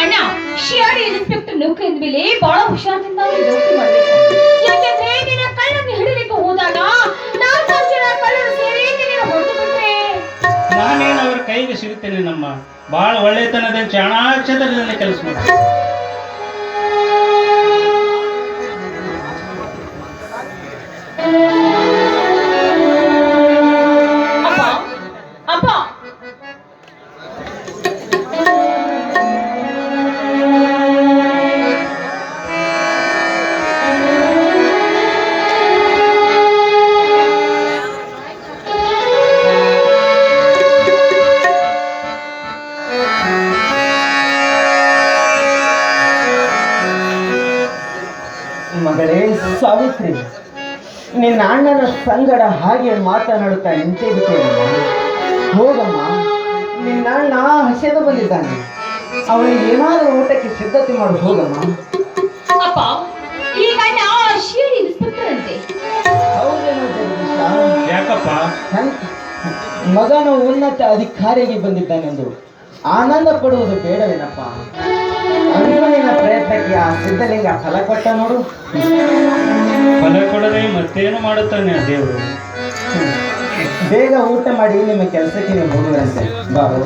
ಅಣ್ಣ, ಶಿಯಾಡಿ ಇನ್ಸ್ಪೆಕ್ಟರ್ ನೌಕರಿ ಅಂದ್ಮೇಲೆ ಬಹಳ ಹುಷಾರದಿಂದ ನೌಕರಿ ಮಾಡ್ಬೇಕು. ಯಾಕೆಂದ್ರೆ ನಿನ್ನ ಕಳ್ಳನ್ನು ಹಿಡಿಲಿಕ್ಕೆ ಹೋದಾಗ 4 ಜನ ಕಳ್ಳರು ಸೇರಿ ನಿನ್ನ ಹೊಡೆದು ಬಿಟ್ರೆ ನಾನೇನು ಅವ್ರ ಕೈಗೆ ಸಿಗುತ್ತೇನೆ. ನಮ್ಮ ಬಹಳ ಒಳ್ಳೆತನದ ಚಾಣಾಕ್ಷತನದಿಂದ ಕೆಲಸ ಮಾಡ್ತೀನಿ. ಅಪ್ಪ ಮಗಳೇ ಸಾವಿತ್ರಿ, ನಿನ್ನ ಅಣ್ಣನ ಸಂಗಡ ಹಾಗೆ ಮಾತನಾಡುತ್ತಾ ನಿಂತೇ ಬಿಟ್ಟೇನಮ್ಮ. ಹೋಗಮ್ಮ, ನಿನ್ನ ಅಣ್ಣ ಹಸೆದು ಬಂದಿದ್ದಾನೆ. ಅವನಿಗೆ ಏನಾದರೂ ಊಟಕ್ಕೆ ಸಿದ್ಧತೆ ಮಾಡಿ ಹೋಗಮ್ಮ. ಅಪ್ಪ, ಈಗ ಶಿಯಾಡಿ ಇನ್ಸ್ಪೆಕ್ಟರ್ ಅಂತೆ. ಹೌದೇನೋ ಜಗದೀಶ? ಯಾಕಪ್ಪ? ಮಗನು ಉನ್ನತ ಅಧಿಕಾರಿಗೆ ಬಂದಿದ್ದಾನೆಂದು ಆನಂದ ಪಡುವುದು ಬೇಡವೇನಪ್ಪ? ಅಭಿಮಾನಿನ ಪ್ರಯತ್ನಕ್ಕೆ ಆ ಸಿದ್ಧಲಿಂಗ ಫಲ ಕೊಟ್ಟ ನೋಡು. ಫಲ ಕೊಡದೆ ಮತ್ತೇನು ಮಾಡುತ್ತಾನೆ ಆ ದೇವರು? ಬೇಗ ಊಟ ಮಾಡಿ ನಿಮ್ಮ ಕೆಲಸಕ್ಕೆ ನೀವು ಹೋಗುವಂತೆ. ಬಾಬು,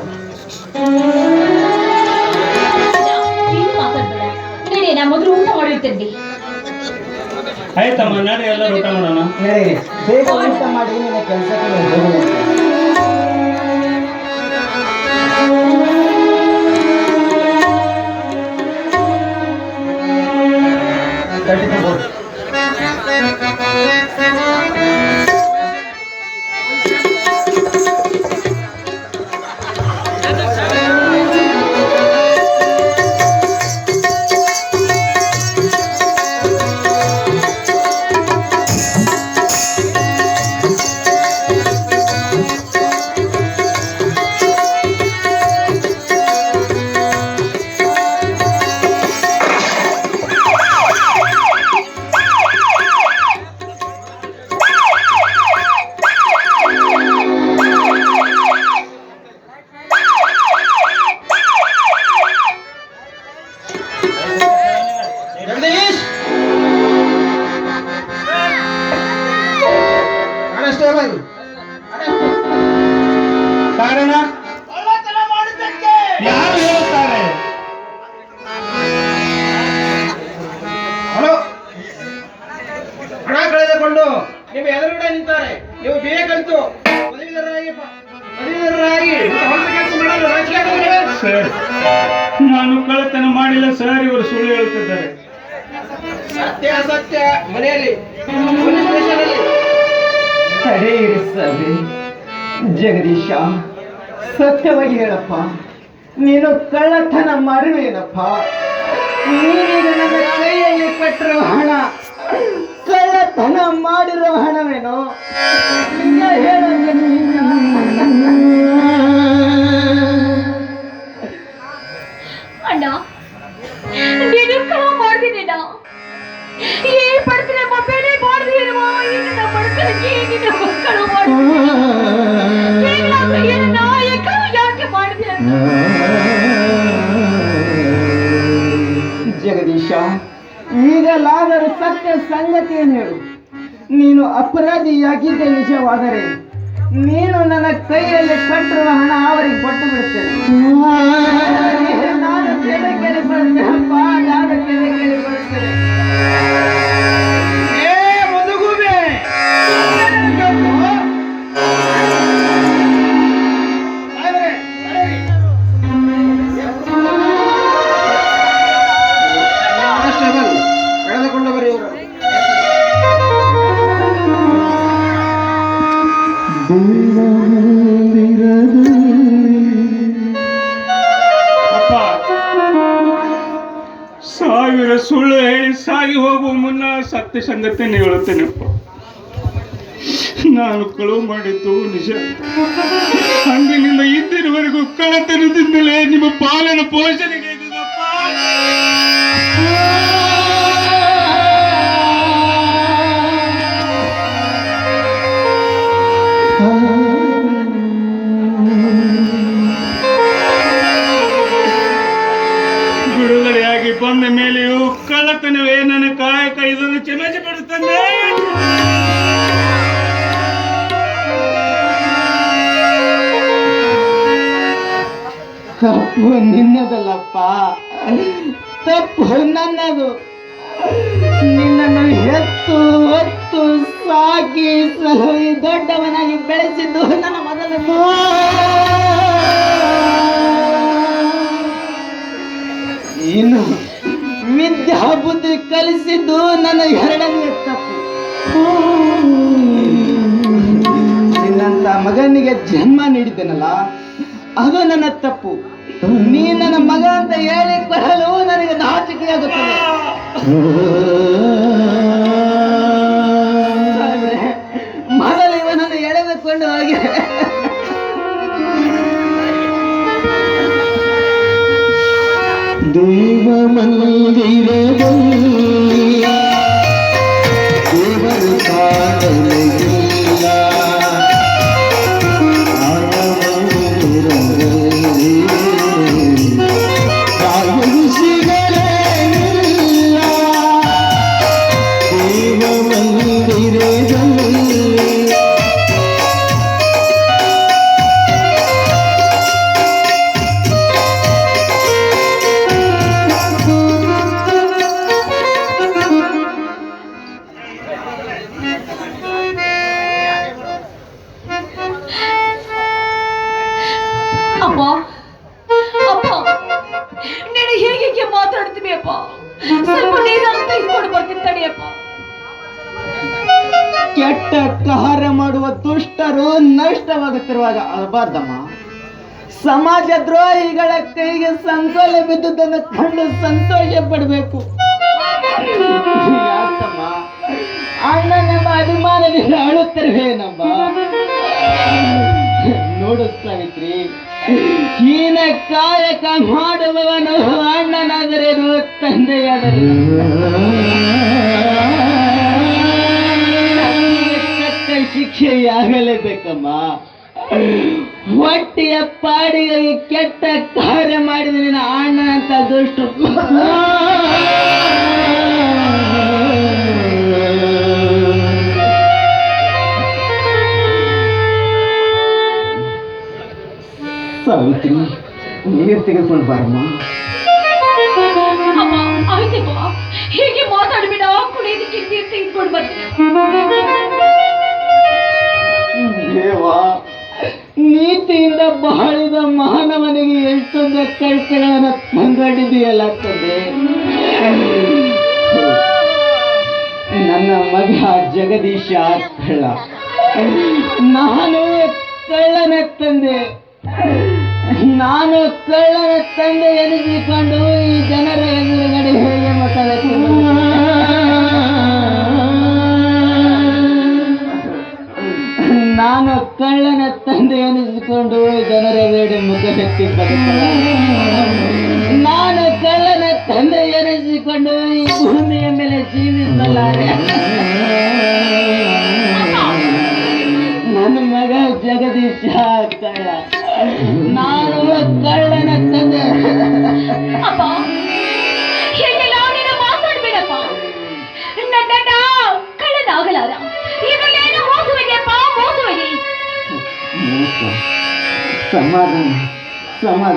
ಏನು ಮಾತಾಡ್ಬೇಡ, ನಡಿ, ನಾ ಮೊದಲು ಊಟ ಮಾಡಿರ್ತೇನೆ. ಆಯ್ತಮ್ಮ, ನಡಿ ಎಲ್ಲರೂ ಊಟ ಮಾಡೋಣ. ನಡೀರಿ, ಬೇಗ ಊಟ ಮಾಡಿ ನಿಮ್ಮ ಕೆಲಸಕ್ಕೆ ನೀವು ಹೋಗುವಂತೆ. ಕಾರಣ ಯಾರು ಹೇಳುತ್ತಾರೆ? ಹಣ ಕಳೆದುಕೊಂಡು ನಿಮ್ಮ ಎದುರುಗಡೆ ನಿಂತಾರೆ. ನೀವು ಬೇಕಂತೂ ಪದವೀಧರರಾಗಿ ಹೊಸ ಕೆಲಸ ಮಾಡಲು ರಾಜಕೀಯ ಸರ್, ನಾನು ಕಳ್ಳತನ ಮಾಡಿಲ್ಲ ಸರ್. ಇವರು ಸುಳ್ಳು ಹೇಳುತ್ತಿದ್ದಾರೆ. ಸತ್ಯ ಅಸತ್ಯ ಮನೆಯಲ್ಲಿ ಪೊಲೀಸ್ ಸ್ಟೇಷನ್ ಅಲ್ಲಿ ತಡೆಯಿರಿ ಸರಿ. ಜಗದೀಶ, ಸತ್ಯವಾಗಿ ಹೇಳಪ್ಪ, ನೀನು ಕಳ್ಳತನ ಮಾಡಿರುವೇನಪ್ಪ? ನೀನೀಗ ನನ್ನ ಕೈಯಲ್ಲಿ ಕೊಟ್ಟಿರುವ ಹಣ ಕಳ್ಳತನ ಮಾಡಿರೋ ಹಣವೇನೋ? ಹೇಳು ಜಗದೀಶ. ಅಣ್ಣ, ನೀನು ಕಳವು ಮಾಡ್ದಿನ ಏನ್ ಪಡ್ತೀನಿ ಬೆಲೆ ಬಾರ್ದಿರುವ ನಿನ್ನ ಬಡತನಕ್ಕೆ ನಿನ್ನ ಮಕ್ಕಳು ಯಾಕೆ ಮಾಡಿದೆ? ಜಗದೀಶ, ಈಗಲಾದರೂ ಸತ್ಯ ಸಂಗತಿಯನ್ನು ಹೇಳು. ನೀನು ಅಪರಾಧಿಯಾಗಿದ್ದೆ ನಿಜವಾದರೆ ನೀನು ನನ್ನ ಕೈಯಲ್ಲಿ ಕಟ್ಟಿರುವ ಹಣ ಅವರಿಗೆ ಕೊಟ್ಟು ಬಿಡುತ್ತೇನೆ. ನಾನು ಕೆರೆ ಕೆರೆಪಡುತ್ತೇನೆ ಅಪ್ಪ, ನಾನು ಕೆರೆ ಕೆರೆಪಡುತ್ತೇನೆ. ಕಳೆದುಕೊಂಡು ಬರೀ ಇವರು ಅಪ್ಪ, ಸಾವಿರ ಸುಳ್ಳು ಹೇಳಿ ಸಾಗಿ ಹೋಗುವ ಮುನ್ನ ಸತ್ಯ ಸಂಗತಿಯನ್ನು ಹೇಳುತ್ತೇನೆಪ್ಪ. ನಾನು ಕಳುವು ಮಾಡಿದ್ದು ನಿಜ. ಅಂದಿನಿಂದ ಇಂದಿನವರೆಗೂ ಕಳ್ಳತನದಿಂದಲೇ ನಿಮ್ಮ ಪಾಲನ ಪೋಷಣೆಗೆ ಇದ್ದದಪ್ಪ. ಬಂದ ಮೇಲೆಯೂ ಕಳ್ಳತನವೇ ನನ್ನ ಕಾಯಕ, ಇದನ್ನು ಕ್ಷಮಿಸಿ ಬಿಡು ತಂದೆ. ತಪ್ಪು ನಿನ್ನದಲ್ಲಪ್ಪ, ತಪ್ಪು ನನ್ನದು. ನಿನ್ನನ್ನು ಹೆತ್ತು ಹೊತ್ತು ಸಾಕಿ ಸಲಹಿ ದೊಡ್ಡವನಾಗಿ ಬೆಳೆಸಿದ್ದು ನನ್ನ ಮೊದಲ ಇನ್ನು ವಿದ್ಯಾ ಬುದ್ಧಿ ಕಲಿಸಿದ್ದು ನನ್ನ ಎರಡನೇ ತಪ್ಪು. ನಿನ್ನಂತ ಮಗನಿಗೆ ಜನ್ಮ ನೀಡಿದ್ದೇನಲ್ಲ, ಅದು ನನ್ನ ತಪ್ಪು. ನೀ ನನ್ನ ಮಗ ಅಂತ ಹೇಳಿಕೊಳ್ಳಲು ನನಗೆ ನಾಚಿಕೆಯಾಗುತ್ತದೆ. ಮೊದಲು ಇವನನ್ನು ಎಳೆದುಕೊಂಡು ಹೋಗಿ ದೇವ ಮಂದಿರದಲ್ಲಿ ದೇವರು ಕಾಣಲಿಲ್ಲ, ಕಾಯಲು ಸಿಗಲಿಲ್ಲ. ದೇವ ಮಂದಿರದಲ್ಲಿ ಅಪ್ಪ ಅಪ್ಪ, ನೀನು ಹೇಗೆ ಮಾತಾಡ್ತೀವಿ ಅಪ್ಪ? ಸ್ವಲ್ಪ ನೀರನ್ನು ತೆಗೆದುಕೊಂಡು ಬರ್ತೀನಿ ತಡಿಯಪ್ಪ. ಕೆಟ್ಟ ಕಾರ್ಯ ಮಾಡುವ ದುಷ್ಟರು ನಷ್ಟವಾಗುತ್ತಿರುವಾಗ ಅಳಬಾರ್ದಮ್ಮ. ಸಮಾಜ ದ್ರೋಹಿಗಳ ಕೈಗೆ ಸಂಕೋಲ ಬಿದ್ದುದನ್ನು ಕಂಡು ಸಂತೋಷ ಪಡಬೇಕು. ಯಾಕಮ್ಮ ಅಣ್ಣನೆಂಬ ಅಭಿಮಾನದಿಂದ ಅಳುತ್ತಿರುವೇನಮ್ಮ? ನೋಡು ಸಾವಿತ್ರಿ, ಹೀನ ಕಾಯಕ ಮಾಡುವವನು ಅಣ್ಣನಾದರೇನು ತಂದೆಯಾದರೇನು ತಕ್ಕ ಶಿಕ್ಷೆಯಾಗಲೇಬೇಕಮ್ಮ. ಹೊಟ್ಟೆಯ ಪಾಡಿಗಾಗಿ ಕೆಟ್ಟ ಕಾರ್ಯ ಮಾಡಿದ ನಿನ್ನ ಅಣ್ಣನಂತ ದುಷ್ಟ ಸಾವಿತ್ರಿ, ನೀರು ತೆಗೆದುಕೊಂಡು ಬಾರಮ್ಮ. ಅಮ್ಮ ಆಯ್ತಪ್ಪ, ಹೀಗೆ ಮಾತಾಡ್ಬೇಡ. ಕುಡಿಯೋದಕ್ಕೆ ನೀರು ತೆಗೆದುಕೊಂಡು ಬರ್ತೀನಿ. ದೇವ, ನೀತಿಯಿಂದ ಬಾಳಿದ ಮಾನವನಿಗೆ ಎಷ್ಟೊಂದು ಕಷ್ಟಗಳನ್ನು ತಂದೊಡ್ಡಿದೆಯಲ್ಲ ತಂದೆ. ನನ್ನ ಮಗ ಜಗದೀಶ ಕಳ್ಳ, ನಾನು ಕಳ್ಳನ ತಂದೆ. ನಾನು ಕಳ್ಳನ ತಂದೆ ಎನಿಸಿಕೊಂಡು ಈ ಜನರ ಎದುರುಗಡೆ ಹೇಗೆ ಮಾತಾಡಕ್ಕೆ ನಾನು ಕಳ್ಳನ ತಂದೆ ಎನಿಸಿಕೊಂಡು ಜನರ ಎದುರುಗಡೆ ಮುಖವೆತ್ತಿ ಬದುಕಲ್ಲ. ನಾನು ಕಳ್ಳನ ತಂದೆ ಎನಿಸಿಕೊಂಡು ಈ ಭೂಮಿಯ ಮೇಲೆ ಜೀವಿಸಲಾರೆ. ನನ್ನ ಮಗ ಜಗದೀಶ ಕಳ್ಳ, ನಾನು ಕಳ್ಳನ ತಂದೆ. ಅಪ್ಪ ಹೀಗೆಲ್ಲ ನೀನು ಮಾತಾಡ್ಬೇಡಪ್ಪ. ನನ್ನ ಕಳ್ಳನಾಗಲಾರ. ಇದರಲ್ಲೇನು ಮೋಸವಿದೆಯಪ್ಪ, ಮೋಸವಿದೆ. ಸಮಾಧಾನ ಸಮಾಧಾನ